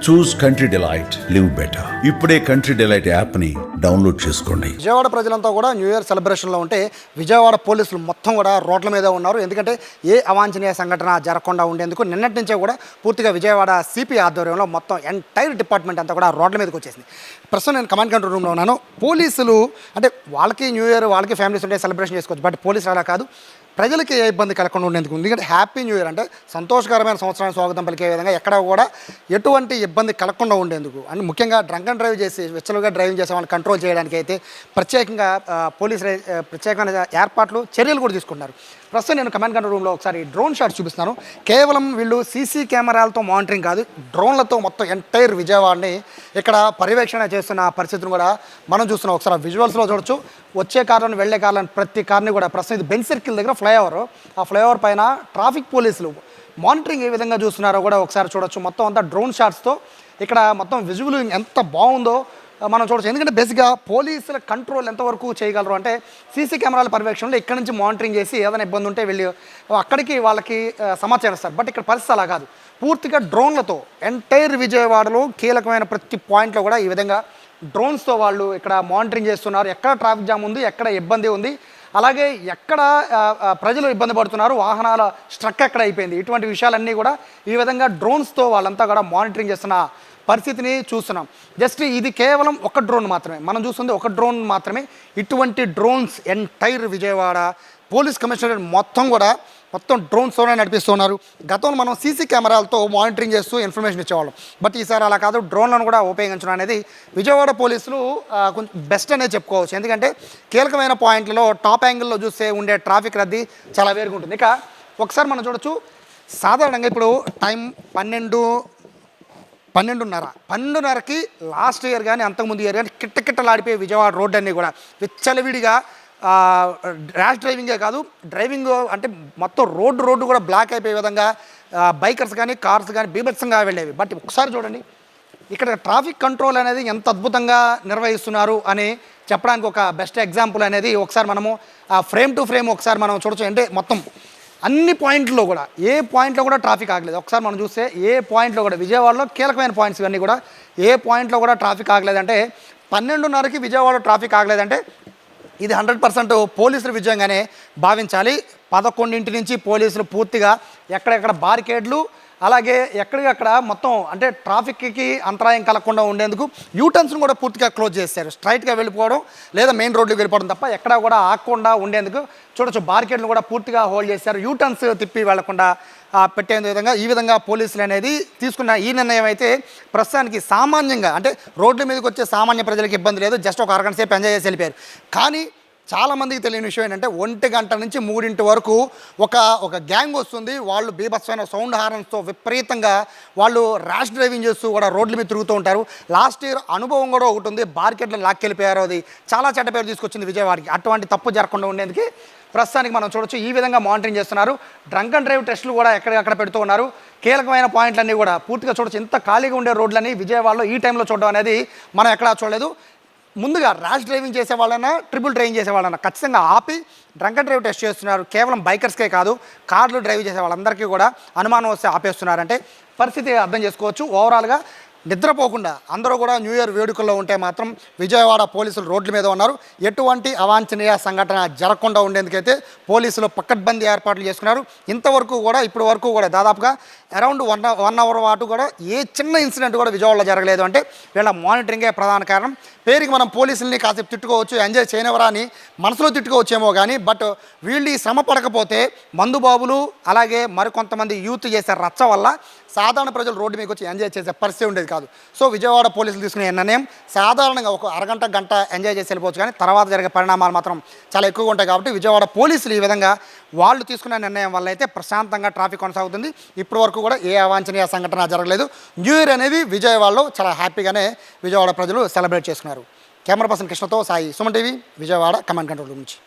చూస్ country delight, live better. ఇప్పుడే country delight యాప్ని download చేసుకోండి. విజయవాడ ప్రజలంతా కూడా న్యూ ఇయర్ సెలబ్రేషన్లో ఉంటే విజయవాడ పోలీసులు మొత్తం కూడా రోడ్ల మీద ఉన్నారు. ఎందుకంటే ఏ అవాంఛనీయ సంఘటన జరగకుండా ఉండేందుకు నిన్నటి నుంచే కూడా పూర్తిగా విజయవాడ సిపి ఆధ్వర్యంలో మొత్తం ఎంటైర్ డిపార్ట్మెంట్ అంతా కూడా రోడ్ల మీదకి వచ్చేసింది. ప్రస్తుతం నేను కమాండ్ కంట్రోల్ రూమ్లో ఉన్నాను. పోలీసులు అంటే వాళ్ళకి న్యూ ఇయర్, వాళ్ళకి ఫ్యామిలీస్ ఉంటే సెలబ్రేషన్ చేసుకోవచ్చు. బట్ పోలీసులు అలా కాదు, ప్రజలకి ఏ ఇబ్బంది కలగకుండా ఉండేందుకు. ఎందుకంటే హ్యాపీ న్యూ ఇయర్ అంటే సంతోషకరమైన సంవత్సరానికి స్వాగతం పలికే విధంగా ఎక్కడ కూడా ఎటువంటి ఇబ్బంది కలగకుండా ఉండేందుకు అని ముఖ్యంగా డ్రంక్ అండ్ డ్రైవ్ చేసి విచ్చలుగా డ్రైవింగ్ చేసే వాళ్ళని కంట్రోల్ చేయడానికి అయితే ప్రత్యేకంగా పోలీసులు ప్రత్యేకమైన ఏర్పాట్లు, చర్యలు కూడా తీసుకుంటున్నారు. ప్రస్తుతం నేను కమాండ్ కంట్రోల్ రూమ్లో ఒకసారి డ్రోన్ షాట్ చూపిస్తున్నాను. కేవలం వీళ్ళు సీసీ కెమెరాలతో మానిటరింగ్ కాదు, డ్రోన్లతో మొత్తం ఎంటైర్ విజయవాడని ఇక్కడ పర్యవేక్షణ చేస్తున్న పరిస్థితిని కూడా మనం చూస్తున్నాం. ఒకసారి విజువల్స్లో చూడొచ్చు. వచ్చే కార్లను, వెళ్లే కార్లను, ప్రతి కార్ని కూడా ప్రస్తుతం ఇది బెంచ్ సర్కిల్ దగ్గర ఫ్లైఓవర్, ఆ ఫ్లైఓవర్ పైన ట్రాఫిక్ పోలీసులు మానిటరింగ్ ఏ విధంగా చూస్తున్నారో కూడా ఒకసారి చూడొచ్చు. మొత్తం అంతా డ్రోన్ షాట్స్తో ఇక్కడ మొత్తం విజువల్ ఎంత బాగుందో మనం చూడొచ్చు. ఎందుకంటే బేసిక్గా పోలీసుల కంట్రోల్ ఎంతవరకు చేయగలరు అంటే సీసీ కెమెరాల పర్యవేక్షణలో ఇక్కడ నుంచి మానిటరింగ్ చేసి ఏదైనా ఇబ్బంది ఉంటే వెళ్ళి అక్కడికి వాళ్ళకి సమాచారం ఇస్తారు. బట్ ఇక్కడ పరిస్థితి అలా కాదు, పూర్తిగా డ్రోన్లతో ఎంటైర్ విజయవాడలో కీలకమైన ప్రతి పాయింట్లో కూడా ఈ విధంగా డ్రోన్స్తో వాళ్ళు ఇక్కడ మానిటరింగ్ చేస్తున్నారు. ఎక్కడ ట్రాఫిక్ జామ్ ఉంది, ఎక్కడ ఇబ్బంది ఉంది, అలాగే ఎక్కడ ప్రజలు ఇబ్బంది పడుతున్నారు, వాహనాల స్ట్రక్ ఎక్కడ అయిపోయింది, ఇటువంటి విషయాలన్నీ కూడా ఈ విధంగా డ్రోన్స్తో వాళ్ళంతా కూడా మానిటరింగ్ చేస్తున్న పరిస్థితిని చూస్తున్నాం. జస్ట్ ఇది కేవలం ఒక డ్రోన్ మాత్రమే, మనం చూస్తుంది ఒక డ్రోన్ మాత్రమే. ఇటువంటి drones entire Vijayawada police commissionerate మొత్తం డ్రోన్స్తోనే నడిపిస్తున్నారు. గతంలో మనం సీసీ కెమెరాలతో మానిటరింగ్ చేస్తూ ఇన్ఫర్మేషన్ ఇచ్చేవాళ్ళం. బట్ ఈసారి అలా కాదు, డ్రోన్లను కూడా ఉపయోగించడం అనేది విజయవాడ పోలీసులు కొంచెం బెస్ట్ అనేది చెప్పుకోవచ్చు. ఎందుకంటే కీలకమైన పాయింట్లలో టాప్ యాంగిల్లో చూస్తే ఉండే ట్రాఫిక్ రద్దీ చాలా వేరుగా ఉంటుంది. ఇక ఒకసారి మనం చూడొచ్చు, సాధారణంగా ఇప్పుడు టైం 12:30కి లాస్ట్ ఇయర్ కానీ అంతకుముందు ఇయర్ కానీ కిట్టకిట్టలాడిపోయే విజయవాడ రోడ్డు అన్నీ కూడా విచ్చలవిడిగా ర్యాష్ డ్రైవింగే కాదు, డ్రైవింగ్ అంటే మొత్తం రోడ్డు కూడా బ్లాక్ అయిపోయే విధంగా బైకర్స్ కానీ కార్స్ కానీ బీభత్సంగా వెళ్ళేవి. బట్ ఒకసారి చూడండి, ఇక్కడ ట్రాఫిక్ కంట్రోల్ అనేది ఎంత అద్భుతంగా నిర్వహిస్తున్నారు అని చెప్పడానికి ఒక బెస్ట్ ఎగ్జాంపుల్ అనేది ఒకసారి మనము ఫ్రేమ్ టు ఫ్రేమ్ ఒకసారి మనం చూడొచ్చు. అంటే మొత్తం అన్ని పాయింట్లో కూడా ఏ పాయింట్లో కూడా ట్రాఫిక్ ఆగలేదు. ఒకసారి మనం చూస్తే ఏ పాయింట్లో కూడా విజయవాడలో కీలకమైన పాయింట్స్ ఇవన్నీ కూడా ఏ పాయింట్లో కూడా ట్రాఫిక్ ఆగలేదంటే 12:30కి విజయవాడలో ట్రాఫిక్ ఆగలేదంటే ఇది 100% పోలీసుల విజయంగానే భావించాలి. 11 నుంచి పోలీసులు పూర్తిగా ఎక్కడెక్కడ బారికేడ్లు, అలాగే ఎక్కడికక్కడ మొత్తం అంటే ట్రాఫిక్కి అంతరాయం కలగకుండా ఉండేందుకు యూటర్న్స్ను కూడా పూర్తిగా క్లోజ్ చేశారు. స్ట్రైట్గా వెళ్ళిపోవడం లేదా మెయిన్ రోడ్లోకి వెళ్ళిపోవడం తప్ప ఎక్కడా కూడా ఆగకుండా ఉండేందుకు చూడొచ్చు. బారికేడ్లు కూడా పూర్తిగా హోల్డ్ చేశారు. యూటర్న్స్ తిప్పి వెళ్లకుండా పెట్టే విధంగా ఈ విధంగా పోలీసులు అనేది తీసుకున్న ఈ నిర్ణయం అయితే ప్రస్తుతానికి సామాన్యంగా అంటే రోడ్ల మీదకి వచ్చే సామాన్య ప్రజలకు ఇబ్బంది లేదు. జస్ట్ ఒక అరగంట సేపు ఎంజాయ్ చేసి వెళ్ళిపోయారు. కానీ చాలామందికి తెలియని విషయం ఏంటంటే 1 గంట నుంచి 3 వరకు ఒక గ్యాంగ్ వస్తుంది. వాళ్ళు బీభత్సమైన సౌండ్ హార్న్స్తో విపరీతంగా వాళ్ళు ర్యాష్ డ్రైవింగ్ చేస్తూ కూడా రోడ్ల మీద తిరుగుతూ ఉంటారు. లాస్ట్ ఇయర్ అనుభవం కూడా ఒకటి ఉంది, బార్కెట్లో లాక్కెళ్ళిపోయారు. అది చాలా చెడ్డ పేరు తీసుకొచ్చింది విజయవాడకి. అటువంటి తప్పు జరగకుండా ఉండేందుకు ప్రస్తుతానికి మనం చూడొచ్చు ఈ విధంగా మానిటరింగ్ చేస్తున్నారు. డ్రంక్ అండ్ డ్రైవ్ టెస్టులు కూడా ఎక్కడికక్కడ పెడుతూ ఉన్నారు. కీలకమైన పాయింట్లన్నీ కూడా పూర్తిగా చూడొచ్చు. ఇంత ఖాళీగా ఉండే రోడ్లని విజయవాడలో ఈ టైంలో చూడడం అనేది మనం ఎక్కడా చూడలేదు. ముందుగా ర్యాష్ డ్రైవింగ్ చేసే వాళ్ళైనా, ట్రిపుల్ డ్రైవింగ్ చేసే వాళ్ళైనా ఖచ్చితంగా ఆపి డ్రంక్ అండ్ డ్రైవ్ టెస్ట్ చేస్తున్నారు. కేవలం బైకర్స్కే కాదు, కార్లు డ్రైవ్ చేసే వాళ్ళందరికీ కూడా అనుమానం వస్తే ఆపేస్తున్నారంటే పరిస్థితి అర్థం చేసుకోవచ్చు. ఓవరాల్గా నిద్రపోకుండా అందరూ కూడా న్యూ ఇయర్ వేడుకల్లో ఉంటే మాత్రం విజయవాడ పోలీసులు రోడ్ల మీద ఉన్నారు. ఎటువంటి అవాంఛనీయ సంఘటన జరగకుండా ఉండేందుకైతే పోలీసులు పకడ్బందీ ఏర్పాట్లు చేసుకున్నారు. ఇంతవరకు కూడా ఇప్పటి వరకు కూడా దాదాపుగా అరౌండ్ 1 అవర్ పాటు కూడా ఏ చిన్న ఇన్సిడెంట్ కూడా విజయవాడలో జరగలేదు. అంటే వీళ్ళ మానిటరింగే ప్రధాన కారణం. పేరుకి మనం పోలీసుల్ని కాసేపు తిట్టుకోవచ్చు, ఎంజాయ్ చేయనివరా అని మనసులో తిట్టుకోవచ్చేమో కానీ బట్ వీళ్ళు ఈ శ్రమ పడకపోతే మందుబాబులు అలాగే మరికొంతమంది యూత్ చేసే రచ్చ వల్ల సాధారణ ప్రజలు రోడ్డు మీకు వచ్చి ఎంజాయ్ చేసే పరిస్థితి ఉండేది కాదు. సో విజయవాడ పోలీసులు తీసుకునే నిర్ణయం సాధారణంగా ఒక గంట ఎంజాయ్ చేసి వెళ్ళిపోవచ్చు, కానీ తర్వాత జరిగే పరిణామాలు మాత్రం చాలా ఎక్కువగా ఉంటాయి. కాబట్టి విజయవాడ పోలీసులు ఈ విధంగా వాళ్ళు తీసుకునే నిర్ణయం వల్ల అయితే ప్రశాంతంగా ట్రాఫిక్ కొనసాగుతుంది. ఇప్పటి వరకు కూడా ఏ అవాంఛనీయ సంఘటన జరగలేదు. న్యూ ఇయర్ అనేది విజయవాడలో చాలా హ్యాపీగానే విజయవాడ ప్రజలు సెలబ్రేట్ చేసుకున్నారు. కెమెరా పర్సన్ కృష్ణతో Sai, Suman TV, Vijayawada command control నుంచి.